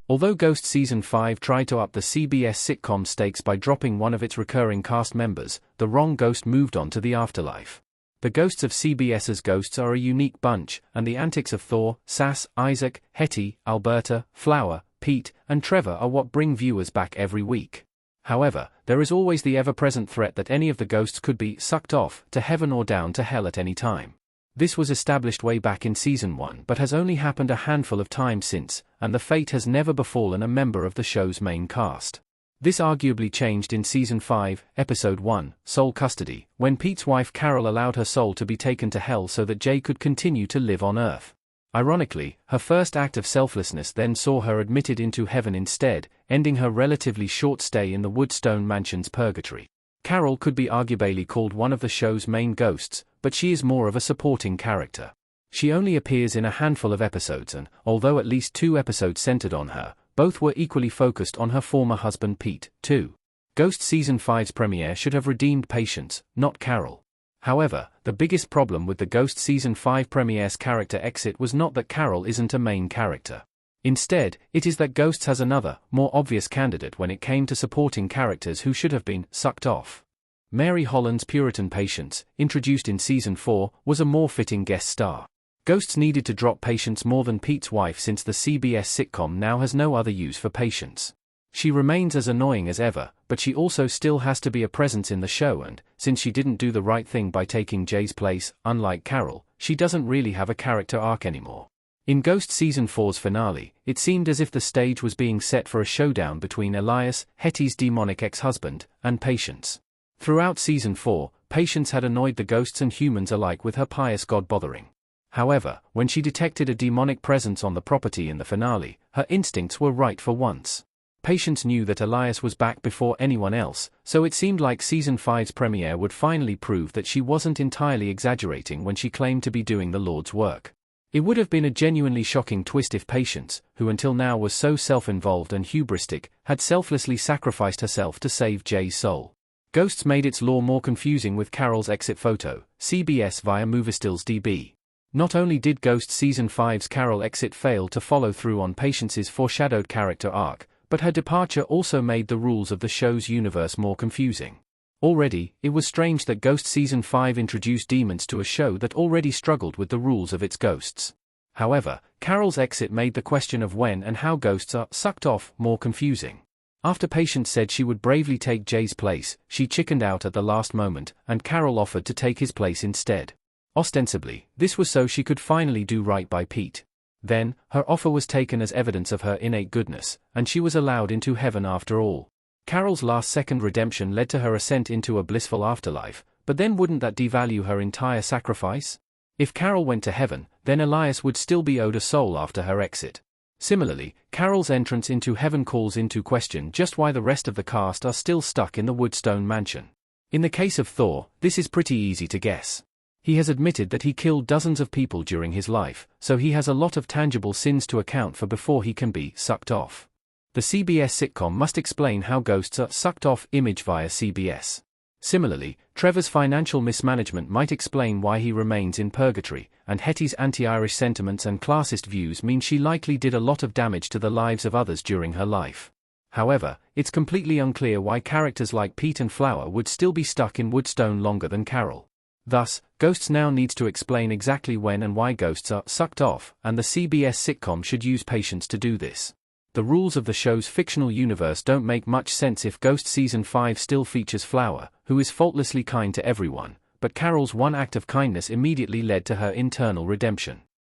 Although Ghost Season 5 tried to up the CBS sitcom stakes by dropping one of its recurring cast members, the wrong ghost moved on to the afterlife. The ghosts of CBS's Ghosts are a unique bunch, and the antics of Thor, Sass, Isaac, Hetty, Alberta, Flower, Pete, and Trevor are what bring viewers back every week. However, there is always the ever-present threat that any of the ghosts could be sucked off to heaven or down to hell at any time. This was established way back in Season 1 but has only happened a handful of times since, and the fate has never befallen a member of the show's main cast. This arguably changed in Season 5, Episode 1, Soul Custody, when Pete's wife Carol allowed her soul to be taken to hell so that Jay could continue to live on Earth. Ironically, her first act of selflessness then saw her admitted into heaven instead, ending her relatively short stay in the Woodstone Mansion's purgatory. Carol could be arguably called one of the show's main ghosts, but she is more of a supporting character. She only appears in a handful of episodes and, although at least 2 episodes centered on her, both were equally focused on her former husband Pete, too. Ghost Season 5's premiere should have redeemed Patience, not Carol. However, the biggest problem with the Ghost Season 5 premiere's character exit was not that Carol isn't a main character. Instead, it is that Ghosts has another, more obvious candidate when it came to supporting characters who should have been sucked off. Mary Holland's Puritan Patience, introduced in Season 4, was a more fitting guest star. Ghosts needed to drop Patience more than Pete's wife since the CBS sitcom now has no other use for Patience. She remains as annoying as ever, but she also still has to be a presence in the show and, since she didn't do the right thing by taking Jay's place, unlike Carol, she doesn't really have a character arc anymore. In Ghost Season 4's finale, it seemed as if the stage was being set for a showdown between Elias, Hetty's demonic ex-husband, and Patience. Throughout Season 4, Patience had annoyed the ghosts and humans alike with her pious god-bothering. However, when she detected a demonic presence on the property in the finale, her instincts were right for once. Patience knew that Elias was back before anyone else, so it seemed like Season 5's premiere would finally prove that she wasn't entirely exaggerating when she claimed to be doing the Lord's work. It would have been a genuinely shocking twist if Patience, who until now was so self-involved and hubristic, had selflessly sacrificed herself to save Jay's soul. Ghosts made its lore more confusing with Carol's exit photo, CBS via Moviestills DB. Not only did Ghost Season 5's Carol exit fail to follow through on Patience's foreshadowed character arc, but her departure also made the rules of the show's universe more confusing. Already, it was strange that Ghost Season 5 introduced demons to a show that already struggled with the rules of its ghosts. However, Carol's exit made the question of when and how ghosts are sucked off more confusing. After Patience said she would bravely take Jay's place, she chickened out at the last moment, and Carol offered to take his place instead. Ostensibly, this was so she could finally do right by Pete. Then, her offer was taken as evidence of her innate goodness, and she was allowed into heaven after all. Carol's last-second redemption led to her ascent into a blissful afterlife, but then wouldn't that devalue her entire sacrifice? If Carol went to heaven, then Elias would still be owed a soul after her exit. Similarly, Carol's entrance into heaven calls into question just why the rest of the cast are still stuck in the Woodstone Mansion. In the case of Thor, this is pretty easy to guess. He has admitted that he killed dozens of people during his life, so he has a lot of tangible sins to account for before he can be sucked off. The CBS sitcom must explain how ghosts are sucked off image via CBS. Similarly, Trevor's financial mismanagement might explain why he remains in purgatory, and Hetty's anti-Irish sentiments and classist views mean she likely did a lot of damage to the lives of others during her life. However, it's completely unclear why characters like Pete and Flower would still be stuck in Woodstone longer than Carol. Thus, Ghosts now needs to explain exactly when and why ghosts are sucked off, and the CBS sitcom should use Patience to do this. The rules of the show's fictional universe don't make much sense if Ghost Season 5 still features Flower, who is faultlessly kind to everyone, but Carol's one act of kindness immediately led to her internal redemption.